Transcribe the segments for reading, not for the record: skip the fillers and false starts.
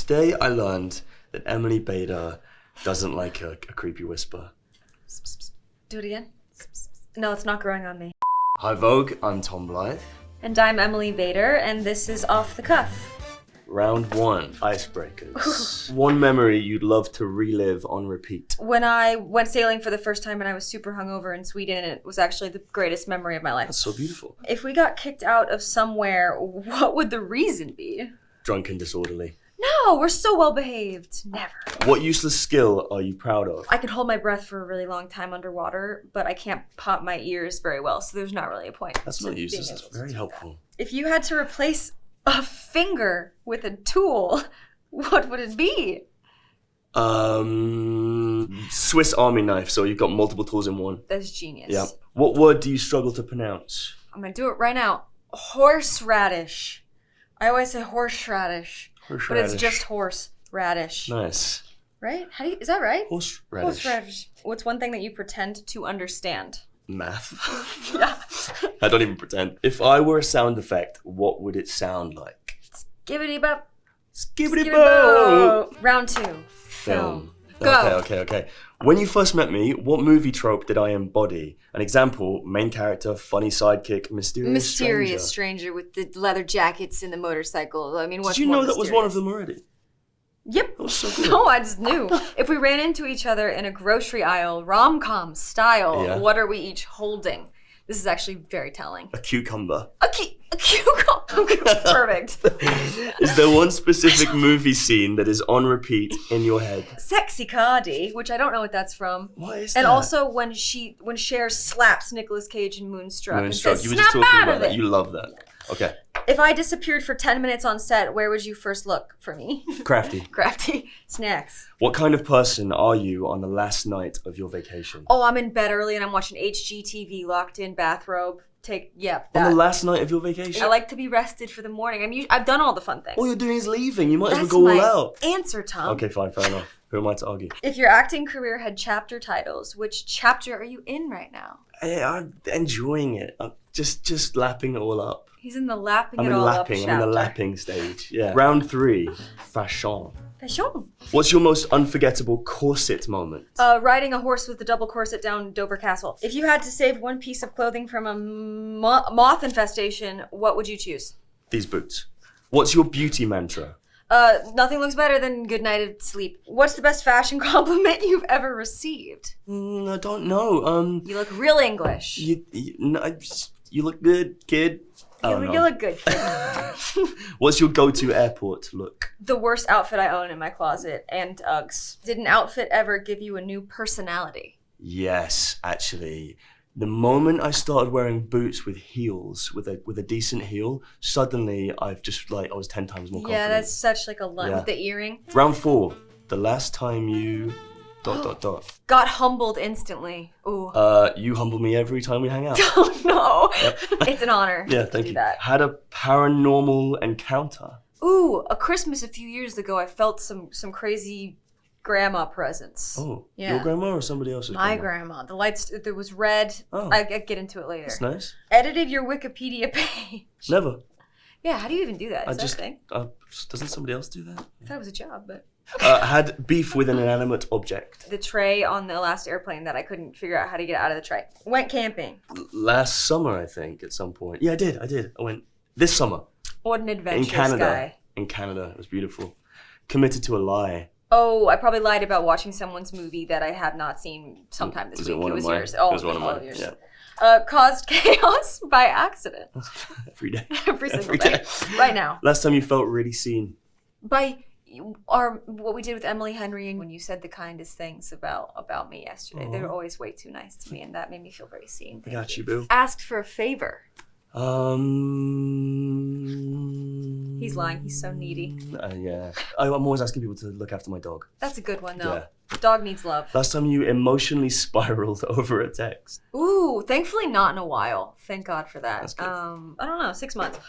Today I learned that Emily Bader doesn't like a creepy whisper. Do it again. No, it's not growing on me. Hi Vogue, I'm Tom Blyth. And I'm Emily Bader, and this is Off the Cuff. Round 1, icebreakers. One memory you'd love to relive on repeat. When I went sailing for the first time and I was super hungover in Sweden, it was actually the greatest memory of my life. That's so beautiful. If we got kicked out of somewhere, what would the reason be? Drunk and disorderly. No, we're so well behaved. Never. What useless skill are you proud of? I can hold my breath for a really long time underwater, but I can't pop my ears very well, so there's not really a point. That's not useless, that's very helpful. If you had to replace a finger with a tool, what would it be? Swiss Army knife, so you've got multiple tools in one. That's genius. Yeah. What word do you struggle to pronounce? I'm gonna do it right now. Horseradish. I always say horseradish. But it's just horseradish. Nice. Right? Is that right? Horseradish. Horseradish. What's one thing that you pretend to understand? Math. Yeah. I don't even pretend. If I were a sound effect, what would it sound like? Skibbity bop. Skibbity bop. Round 2. Film. Go. Okay. When you first met me, what movie trope did I embody? An example, main character, funny sidekick, mysterious stranger with the leather jackets and the motorcycle. I mean, what's Did you more know that was mysterious? one of them already? Yep. That was so good. No, I just knew. If we ran into each other in a grocery aisle, rom-com style, What are we each holding? This is actually very telling. A cucumber. A cucumber. Perfect. Is there one specific movie scene that is on repeat in your head? Sexy Cardi, which I don't know what that's from. What is and that? also when Cher slaps Nicolas Cage in Moonstruck and says, you were just snap talking out about of that. it. You love that. Okay. If I disappeared for 10 minutes on set, where would you first look for me? Crafty. Crafty. Snacks. What kind of person are you on the last night of your vacation? Oh, I'm in bed early and I'm watching HGTV, locked in, bathrobe. On the last night of your vacation? I like to be rested for the morning. I've done all the fun things. All you're doing is leaving. You might as well go all out. Answer, Tom. Okay, fine, fair enough. Who am I to argue? If your acting career had chapter titles, which chapter are you in right now? I'm enjoying it. I'm just lapping it all up. He's in the lapping it all up chapter. I'm in the lapping stage. Yeah. Round 3, fashion. Fashion. What's your most unforgettable corset moment? Riding a horse with a double corset down Dover Castle. If you had to save one piece of clothing from a moth infestation, what would you choose? These boots. What's your beauty mantra? Nothing looks better than good night of sleep. What's the best fashion compliment you've ever received? I don't know. You look real English. You look good, kid. You look good, kid. What's your go-to airport look? The worst outfit I own in my closet, and Uggs. Did an outfit ever give you a new personality? Yes, actually. The moment I started wearing boots with heels, with a decent heel, suddenly I was 10 times more confident. Yeah, that's such like a lunge. With the earring. Round 4. The last time you... ... Got humbled instantly. Ooh. You humble me every time we hang out. Oh no. Yep. It's an honor. Yeah, thank you. That. Had a paranormal encounter. Ooh, a Christmas a few years ago, I felt some crazy grandma presence. Oh, yeah. Your grandma or somebody else's My grandma. The lights, there was red. Oh. I get into it later. That's nice. Edited your Wikipedia page. Never. Yeah, how do you even do that? Is that a thing? Doesn't somebody else do that? I thought it was a job, but... Had beef with an inanimate object. The tray on the last airplane that I couldn't figure out how to get out of the tray. Went camping. Last summer, I think, at some point. Yeah, I did. I went this summer. What an adventurous In Canada. guy. In Canada. It was beautiful. Committed to a lie. Oh, I probably lied about watching someone's movie that I have not seen sometime this week. It was yours. Oh, it was one of mine. Yours. Yeah. Caused chaos by accident. Every day. Every single day. Right now. Last time you felt really seen? By what we did with Emily Henry, and when you said the kindest things about me yesterday. Aww. They were always way too nice to me, and that made me feel very seen. I got you, boo. Asked for a favor. He's lying. He's so needy. Yeah. I'm always asking people to look after my dog. That's a good one, though. Yeah. Dog needs love. Last time you emotionally spiraled over a text? Ooh, thankfully not in a while. Thank God for that. That's good. I don't know, 6 months.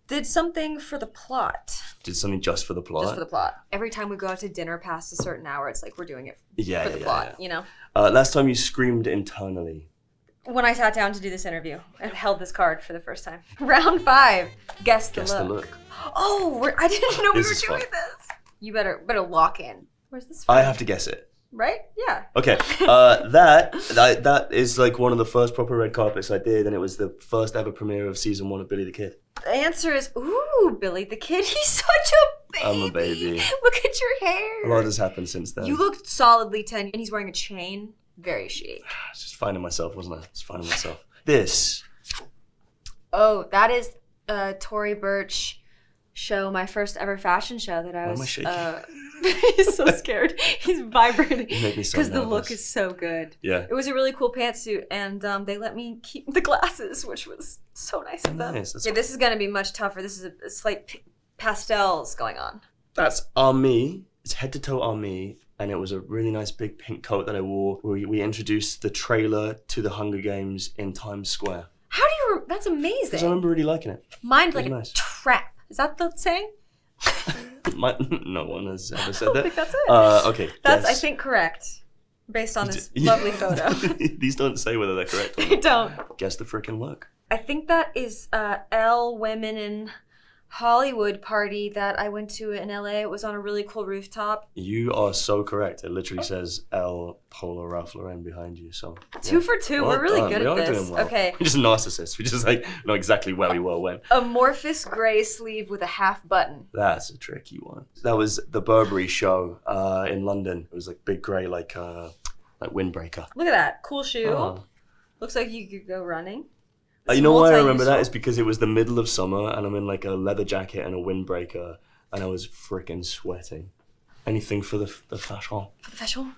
Did something for the plot. Did something just for the plot? Just for the plot. Every time we go out to dinner past a certain hour, it's like we're doing it for the plot, you know? Last time you screamed internally? When I sat down to do this interview and held this card for the first time. Round 5, guess the look. Guess the look. Oh, I didn't know we were doing this. You better lock in. Where's this from? I have to guess it. Right? Yeah. Okay. That is like one of the first proper red carpets I did, and it was the first ever premiere of season 1 of Billy the Kid. The answer is, ooh, Billy the Kid. He's such a baby. I'm a baby. Look at your hair. A lot has happened since then. You looked solidly 10, and he's wearing a chain. Very chic. Just finding myself, wasn't I? Just finding myself. This. Oh, that is Tory Burch show, my first ever fashion show that I was. Why am I shaking? He's so scared. He's vibrating. You make me so because the nervous. look is so good. Yeah. It was a really cool pantsuit, and they let me keep the glasses, which was so nice of them. Nice. Yeah, this is gonna be much tougher. This is a slight pastels going on. That's Army. It's head to toe Army, and it was a really nice big pink coat that I wore. We introduced the trailer to the Hunger Games in Times Square. How do you? That's Because I amazing. remember really liking it. Mine's like nice. a trap. Is that the saying? No one has ever said I that. think that's it. Okay. That's, guess. I think, correct. Based on this lovely photo. These don't say whether they're correct or They not. don't. Guess the freaking look. I think that is L Women in Hollywood party that I went to in LA. It was on a really cool rooftop. You are so correct. It literally says L Polo Ralph Lauren behind you. So 2 for 2. Well We're really done. good We at are this. doing well. Okay. We're just narcissists. We just like know exactly where we were when. Amorphous gray sleeve with a half button. That's a tricky one. That was the Burberry show in London. It was like big grey, like windbreaker. Look at that. Cool shoe. Oh. Looks like you could go running. You know why I remember multi-useful. that is because it was the middle of summer and I'm in like a leather jacket and a windbreaker and I was freaking sweating. Anything for the fashion? For the fashion?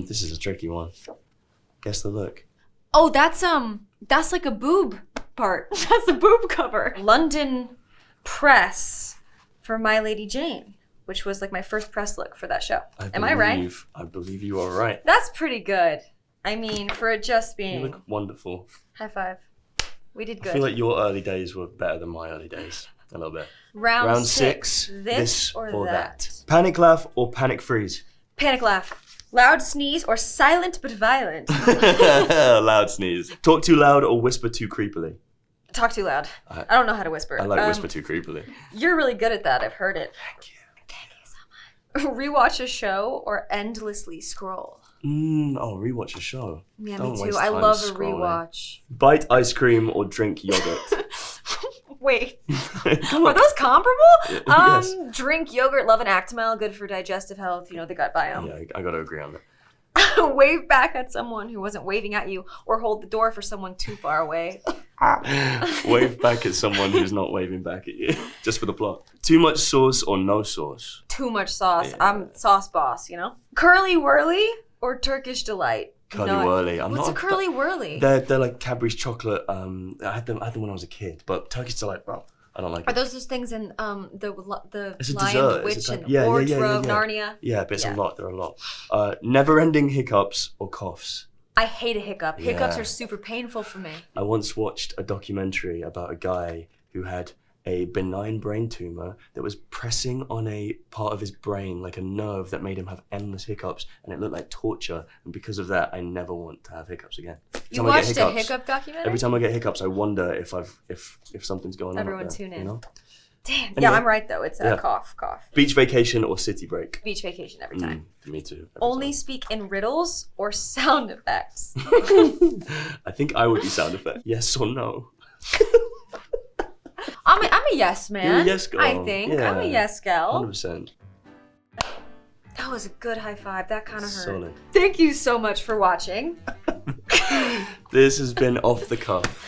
This is a tricky one. Guess the look. Oh, that's like a boob part. That's a boob cover. London press for My Lady Jane, which was like my first press look for that show. Am I right? I believe you are right. That's pretty good. I mean, for it just You being. look wonderful. High five. We did good. I feel like your early days were better than my early days. A little bit. Round 6. This or that. Panic laugh or panic freeze? Panic laugh. Loud sneeze or silent but violent. Loud sneeze. Talk too loud or whisper too creepily? Talk too loud. I don't know how to whisper. I like whisper too creepily. You're really good at that. I've heard it. Thank you. Thank you so much. Rewatch a show or endlessly scroll. Rewatch a show. Yeah, Don't me too. waste I time love a scrolling. rewatch. Bite ice cream or drink yogurt? Wait, Come are on. those comparable? Yes. Drink yogurt, love an Actimel, good for digestive health, the gut biome. Yeah, I gotta agree on that. Wave back at someone who wasn't waving at you, or hold the door for someone too far away. Wave back at someone who's not waving back at you, just for the plot. Too much sauce or no sauce? Too much sauce. Yeah. I'm sauce boss, Curly Wurly or Turkish Delight? Curly Wurly. What's a Curly Wurly? They're like Cadbury's chocolate. I had them when I was a kid, but Turkish Delight, bro, I don't like Are it. those things in the It's a Lion, dessert. the Witch, It's a and type- yeah, Wardrobe, yeah. Narnia? Yeah, but it's Yeah. a lot. There are a lot. Never-ending hiccups or coughs? I hate a hiccup. Hiccups Yeah. are super painful for me. I once watched a documentary about a guy who had a benign brain tumor that was pressing on a part of his brain, like a nerve that made him have endless hiccups, and it looked like torture. And because of that, I never want to have hiccups again. You watched a hiccup documentary? Every time I get hiccups, I wonder if something's going on. Everyone up there, tune in. You know? Damn. Anyway. Yeah, I'm right though. It's a Yeah. cough. Beach vacation or city break? Beach vacation every time. Me too. every Only time. speak in riddles or sound effects. I think I would be sound effect. Yes or no? I'm a yes man. You're a yes girl. I think. I'm a Yeah. yes gal. 100%. That was a good high five. That kind of hurt. Solid. Thank you so much for watching. This has been Off the Cuff.